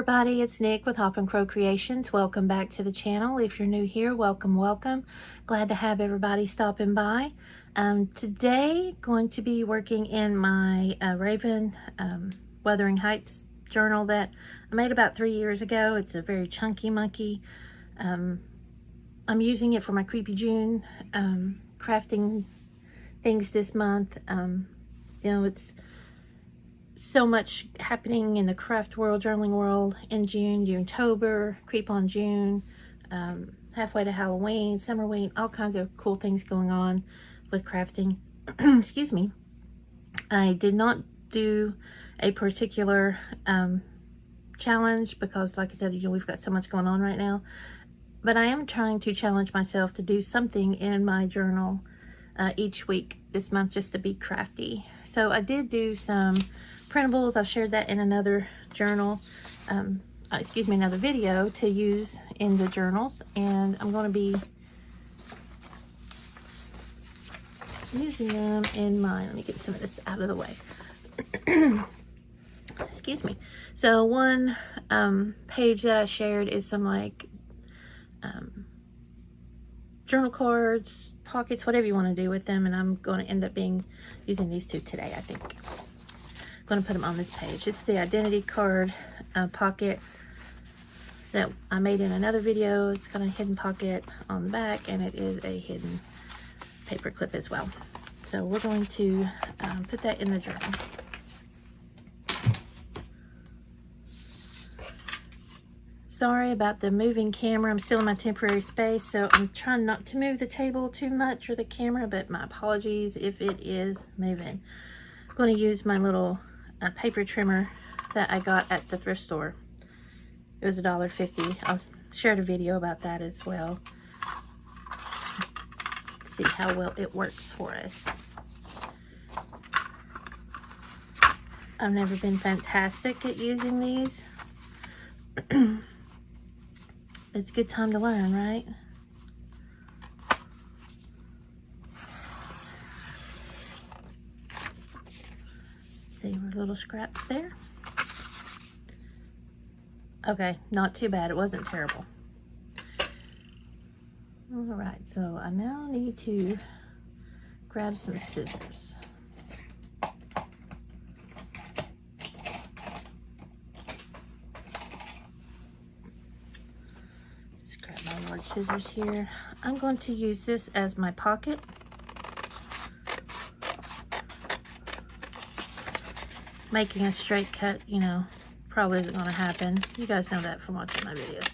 everybody, it's Nick with Hop and Crow Creations. Welcome back to the channel. If you're new here, welcome. Glad to have everybody stopping by. Today, going to be working in my Raven Wuthering Heights journal that I made about 3 years ago. It's a very chunky monkey. I'm using it for my Creepy June crafting things this month. You know, it's so much happening in the craft world, journaling world in June, Junetober, Creep on June, halfway to Halloween, Summerween, all kinds of cool things going on with crafting. Excuse me. I did not do a particular challenge because, like I said, you know, we've got so much going on right now. But I am trying to challenge myself to do something in my journal each week this month just to be crafty. So I did do some printables. I've shared that in another journal, another video to use in the journals, and I'm going to be using them in mine. Let me get some of this out of the way. Excuse me. So one page that I shared is some like journal cards, pockets, whatever you want to do with them, and I'm going to end up using these two today, I think. I'm going to put them on this page. It's the identity card pocket that I made in another video. It's got a hidden pocket on the back, and it is a hidden paper clip as well. So we're going to put that in the journal. Sorry about the moving camera. I'm still in my temporary space, so I'm trying not to move the table too much or the camera, but my apologies if it is moving. I'm going to use my little paper trimmer that I got at the thrift store. It was $1.50. I'll share a video about that as well. See how well it works for us. I've never been fantastic at using these. It's a good time to learn, right? See, little scraps there. Okay, not too bad. It wasn't terrible. All right, so I now need to grab some scissors. Scissors here. I'm going to use this as my pocket. Making a straight cut, you know, probably isn't going to happen. You guys know that from watching my videos.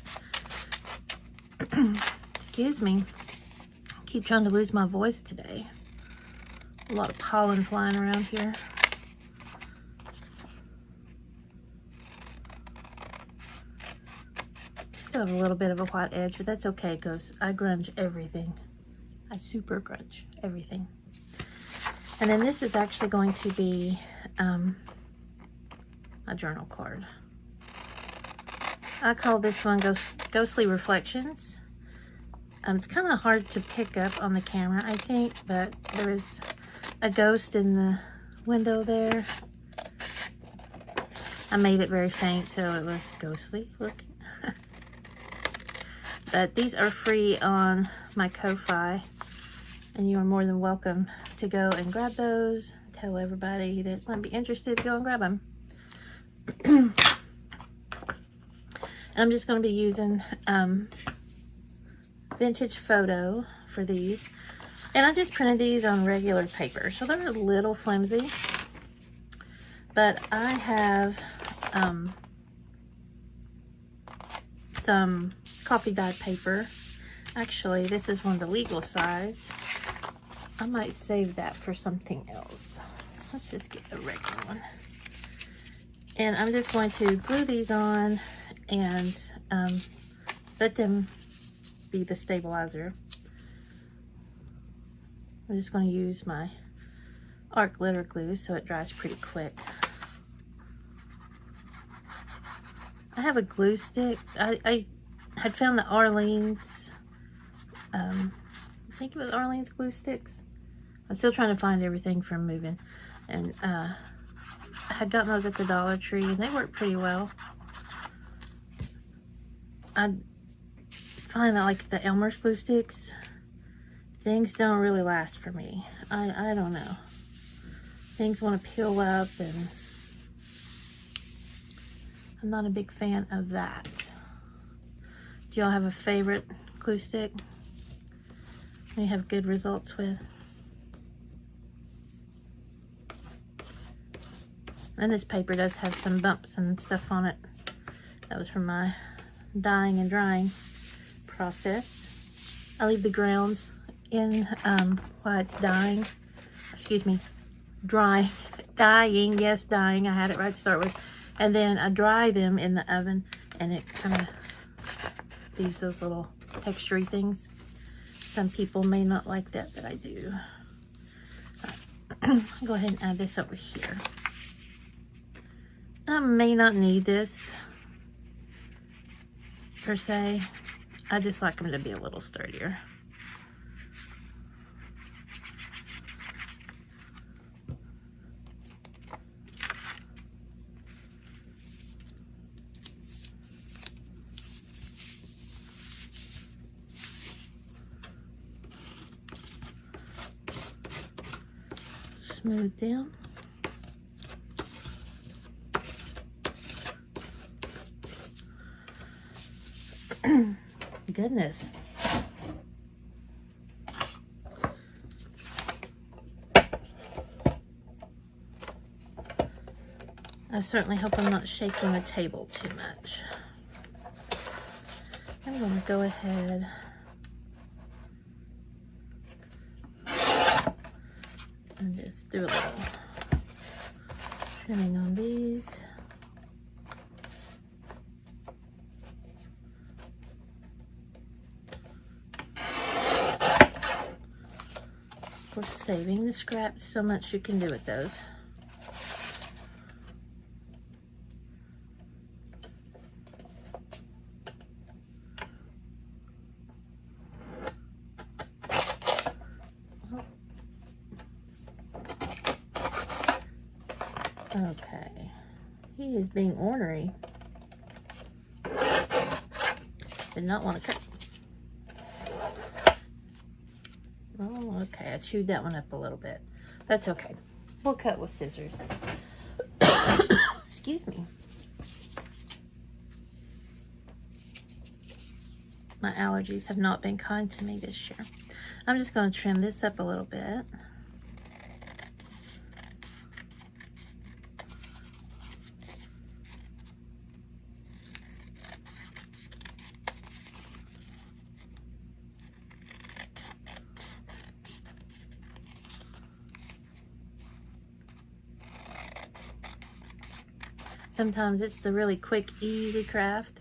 Excuse me. I keep trying to lose my voice today. A lot of pollen flying around here. Still have a little bit of a white edge, but that's okay because I grunge everything. I super grunge everything. And then this is actually going to be a journal card. I call this one Ghostly Reflections. It's kind of hard to pick up on the camera, I think, but there is a ghost in the window there. I made it very faint, so it was ghostly looking. But these are free on my Ko-Fi, and you are more than welcome to go and grab those. Tell everybody that might be interested to go and grab them. And I'm just going to be using Vintage Photo for these. And I just printed these on regular paper, so they're a little flimsy. But I have some coffee dyed paper. Actually, this is one of the legal size. I might save that for something else. Let's just get a regular one. And I'm just going to glue these on and let them be the stabilizer. I'm just going to use my art glitter glue so it dries pretty quick. I have a glue stick. I had found the Arlene's, I think it was Arlene's glue sticks. I'm still trying to find everything from moving. And I had gotten those at the Dollar Tree, and they work pretty well. I find that like the Elmer's glue sticks, things don't really last for me. I don't know. Things want to peel up, and I'm not a big fan of that. Do y'all have a favorite glue stick you have good results with? And this paper does have some bumps and stuff on it. That was from my dyeing and drying process. I leave the grounds in while it's dyeing. Excuse me, drying. Yes, dyeing. I had it right to start with. And then I dry them in the oven, and it kind of leaves those little textury things. Some people may not like that, but I do. Right. Go ahead and add this over here. I may not need this per se. I just like them to be a little sturdier. Smooth down. Goodness. I certainly hope I'm not shaking the table too much. I'm going to go ahead and just do a little trimming on these. We're saving the scraps. So much you can do with those. Okay, he is being ornery. Did not want to cut. Oh, okay, I chewed that one up a little bit. That's okay. We'll cut with scissors. Excuse me. My allergies have not been kind to me this year. I'm just going to trim this up a little bit. Sometimes it's the really quick, easy craft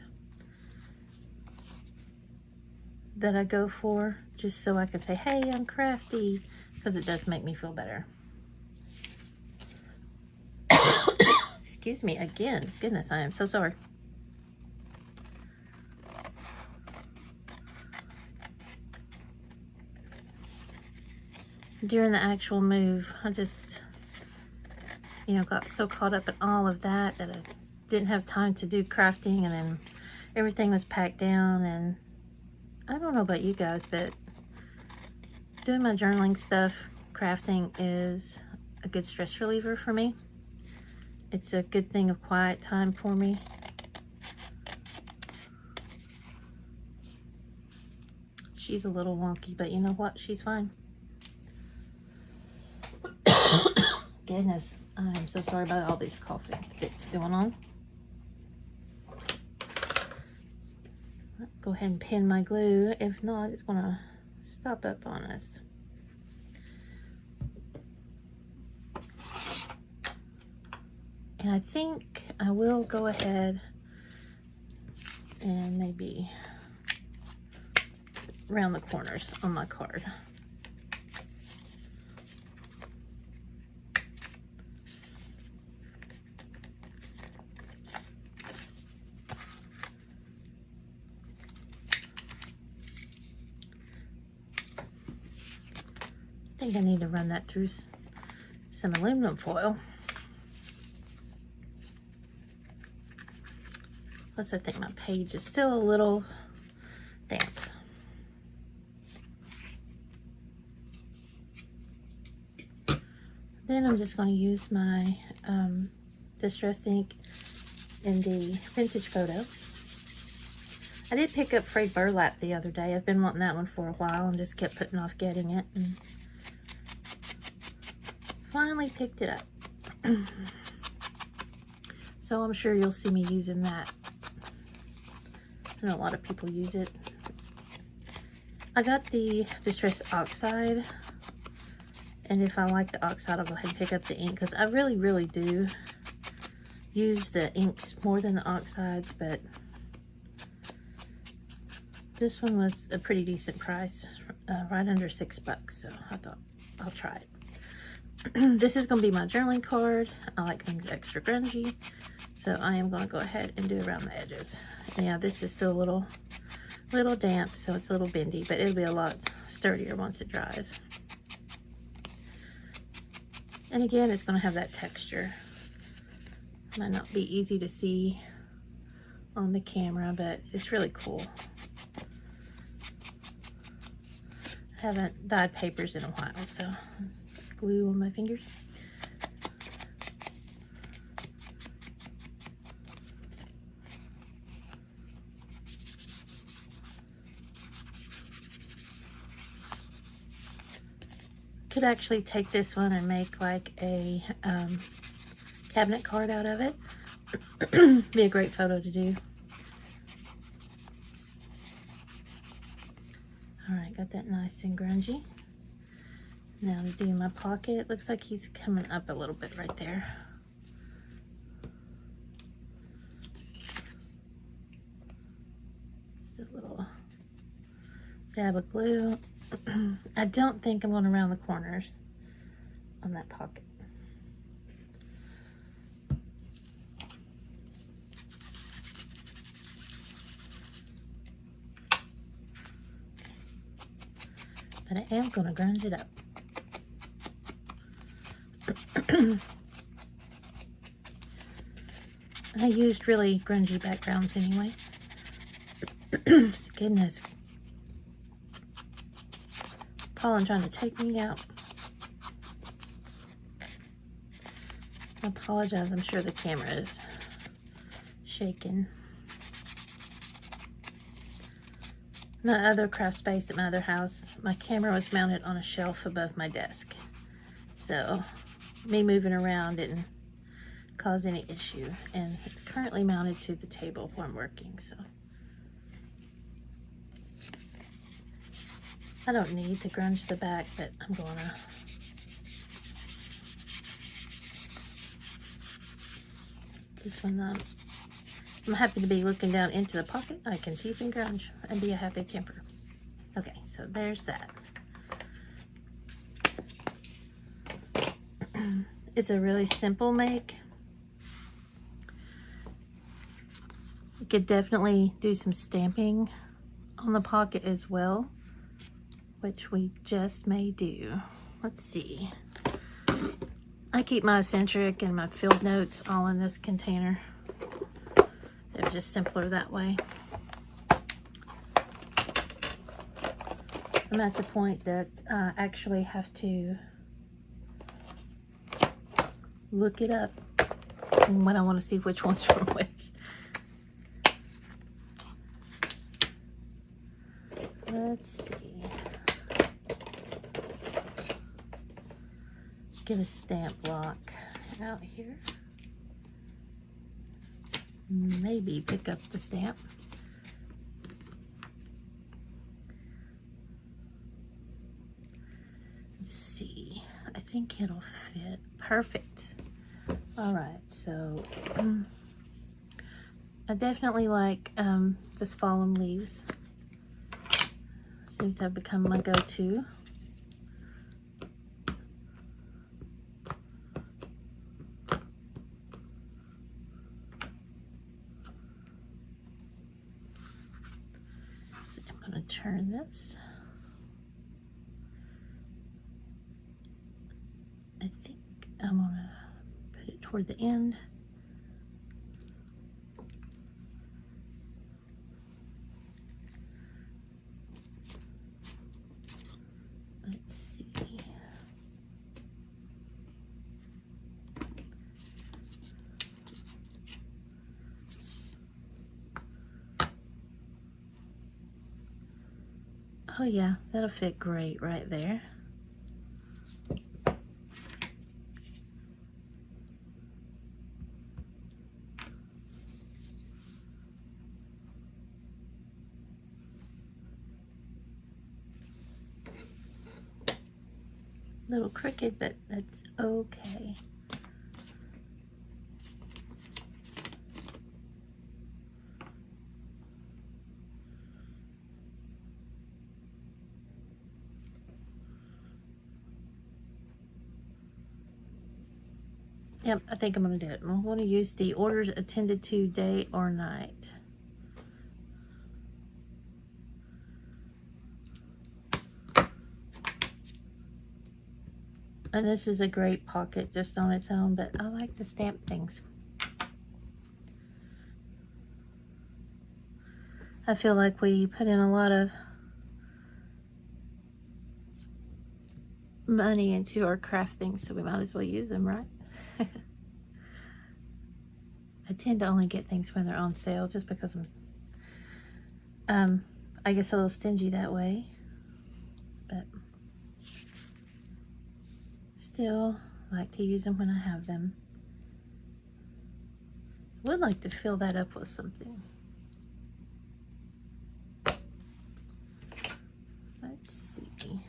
that I go for, just so I can say, hey, I'm crafty, because it does make me feel better. Excuse me again. Goodness, I am so sorry. During the actual move, I just, got so caught up in all of that I didn't have time to do crafting, and then everything was packed down. And I don't know about you guys, but doing my journaling stuff, crafting is a good stress reliever for me. It's a good thing of quiet time for me. She's a little wonky, but you know what? She's fine. Goodness, I'm so sorry about all these coughing fits going on. Go ahead and pin my glue. If not, it's going to stop up on us. And I think I will go ahead and maybe round the corners on my card. I think I need to run that through some aluminum foil. Plus, I think my page is still a little Then I'm just going to use my distress ink in the vintage photo. I did pick up frayed burlap the other day. I've been wanting that one for a while and just kept putting off getting it, and finally picked it up. So I'm sure you'll see me using that. I know a lot of people use it. I got the distress oxide, and if I like the oxide, I'll go ahead and pick up the ink, because I really do use the inks more than the oxides, but this one was a pretty decent price, right under $6, so I thought I'll try it. This is going to be my journaling card. I like things extra grungy, so I am going to go ahead and do around the edges. Yeah, this is still a little damp, so it's a little bendy, but it'll be a lot sturdier once it dries. And again, it's going to have that texture. Might not be easy to see on the camera, but it's really cool. I haven't dyed papers in a while, so glue on my fingers. Could actually take this one and make like a cabinet card out of it. Be a great photo to do. Alright, got that nice and grungy. Now to do my pocket. Looks like he's coming up a little bit right there. Just a little dab of glue. I don't think I'm going to round the corners on that pocket. But I am going to grunge it up. I used really grungy backgrounds anyway. Goodness. Pollen trying to take me out. I apologize, I'm sure the camera is shaking. My other craft space at my other house, my camera was mounted on a shelf above my desk. So me moving around didn't cause any issue. And it's currently mounted to the table where I'm working, so. I don't need to grunge the back, but I'm gonna. This one, I'm happy to be looking down into the pocket. I can see some grunge and be a happy camper. Okay, so there's that. It's a really simple make. You could definitely do some stamping on the pocket as well, which we just may do. Let's see. I keep my eccentric and my field notes all in this container. They're just simpler that way. I'm at the point that I actually have to look it up when I want to see which one's from which. Let's see. Get a stamp block out here. Maybe pick up the stamp. Let's see. I think it'll fit. Perfect. All right, so I definitely like this fallen leaves. Seems to have become my go-to. So I'm going to turn this. I think I'm going to put it toward the end. Let's see. Oh yeah, that'll fit great right there. Little crooked, but that's okay. Yep, I think I'm going to do it. I'm going to use the orders attended to day or night. And this is a great pocket just on its own, but I like to stamp things. I feel like we put in a lot of money into our craft things, so we might as well use them, right? I tend to only get things when they're on sale just because I'm, I guess, a little stingy that way. But still like to use them when I have them. Would like to fill that up with something. Let's see.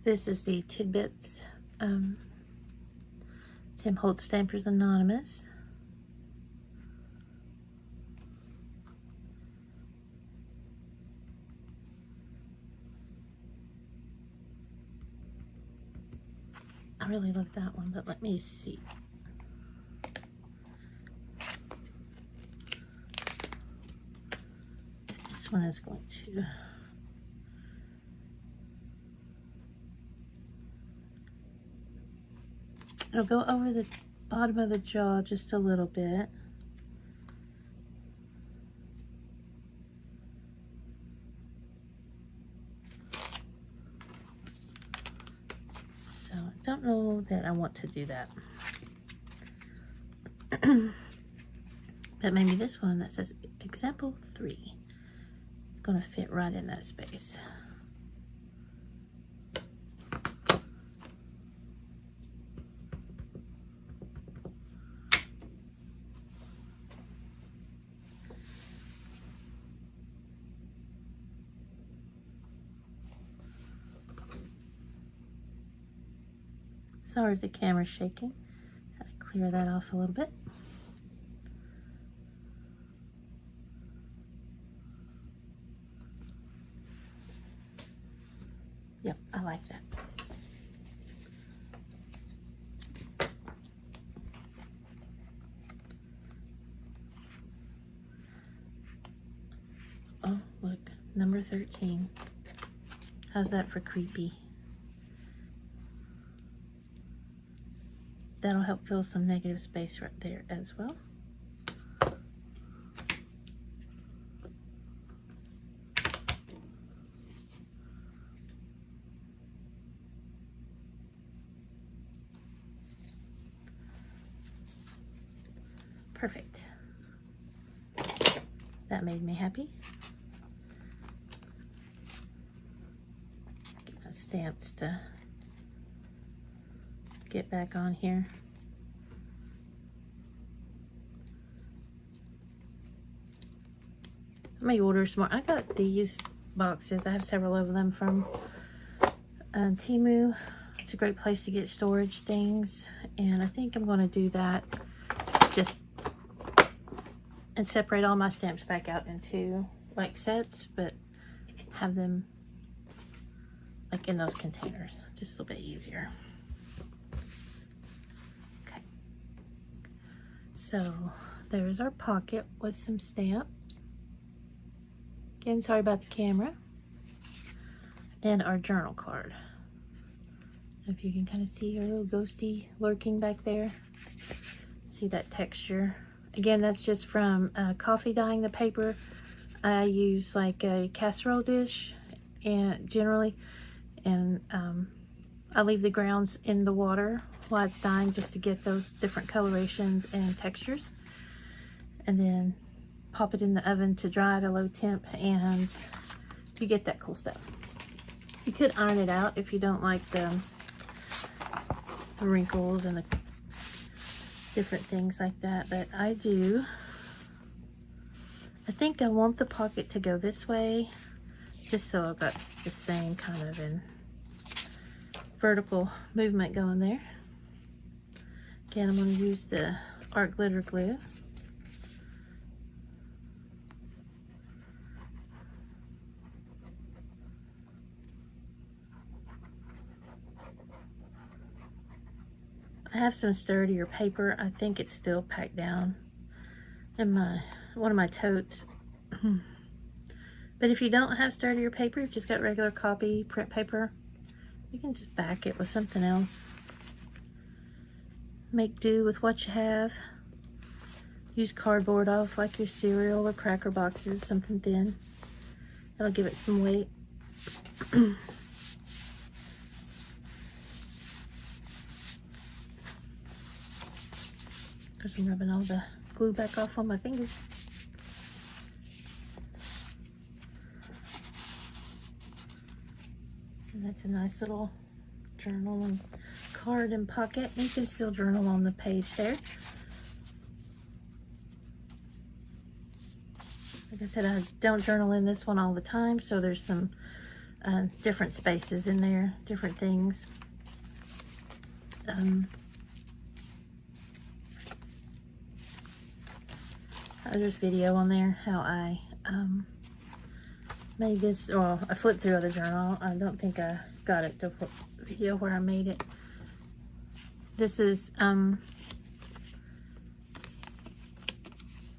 This is the Tidbits Tim Holtz Stampers Anonymous. I really love that one, but let me see. This one is going to it'll go over the bottom of the jaw just a little bit. So I don't know that I want to do that. But maybe this one that says example 3 is going to fit right in that space. Sorry if the camera's shaking. Gotta clear that off a little bit. Yep, I like that. Oh, look, number 13. How's that for creepy? That'll help fill some negative space right there as well. Perfect. That made me happy. Get my stamps to get back on here. I may order some more. I got these boxes. I have several of them from Temu. It's a great place to get storage things, and I think I'm going to do that just and separate all my stamps back out into like sets, but have them like in those containers, just a little bit easier. Okay, so there's our pocket with some stamps. Again, sorry about the camera. And our journal card. If you can kind of see her little ghosty lurking back there. See that texture. Again, that's just from coffee dyeing the paper. I use like a casserole dish and generally, and I leave the grounds in the water while it's dyeing just to get those different colorations and textures. and then pop it in the oven to dry at a low temp, and you get that cool stuff. You could iron it out if you don't like the wrinkles and the different things like that, but I do. I think I want the pocket to go this way, just so I've got the same kind of vertical movement going there. Again, I'm going to use the art glitter glue. I have some sturdier paper. I think it's still packed down in one of my totes. But if you don't have sturdier paper, you've just got regular copy print paper, you can just back it with something else. Make do with what you have. Use cardboard off like your cereal or cracker boxes, something thin. That'll give it some weight. Because I'm rubbing all the glue back off on my fingers. And that's a nice little journal and card and pocket. You can still journal on the page there. Like I said, I don't journal in this one all the time, so there's some different spaces in there, different things. There's video on there how I made this, or I flipped through the journal. I don't think I got it to video where I made it. This is a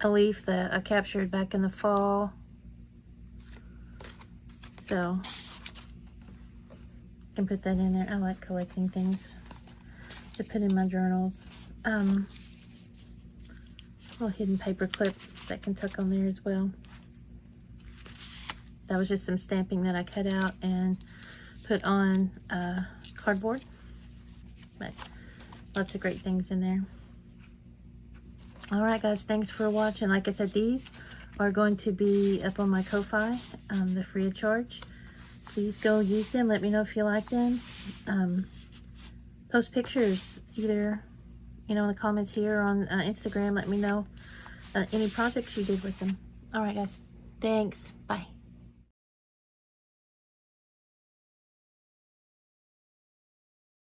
leaf that I captured back in the fall. So I can put that in there. I like collecting things to put in my journals. Little hidden paper clip that can tuck on there as well. That was just some stamping that I cut out and put on cardboard. But lots of great things in there. Alright guys, thanks for watching. Like I said, these are going to be up on my Ko-Fi. They're free of charge. Please go use them. Let me know if you like them. Post pictures either in the comments here or on Instagram. Let me know any projects you did with them. Alright guys, thanks. Bye.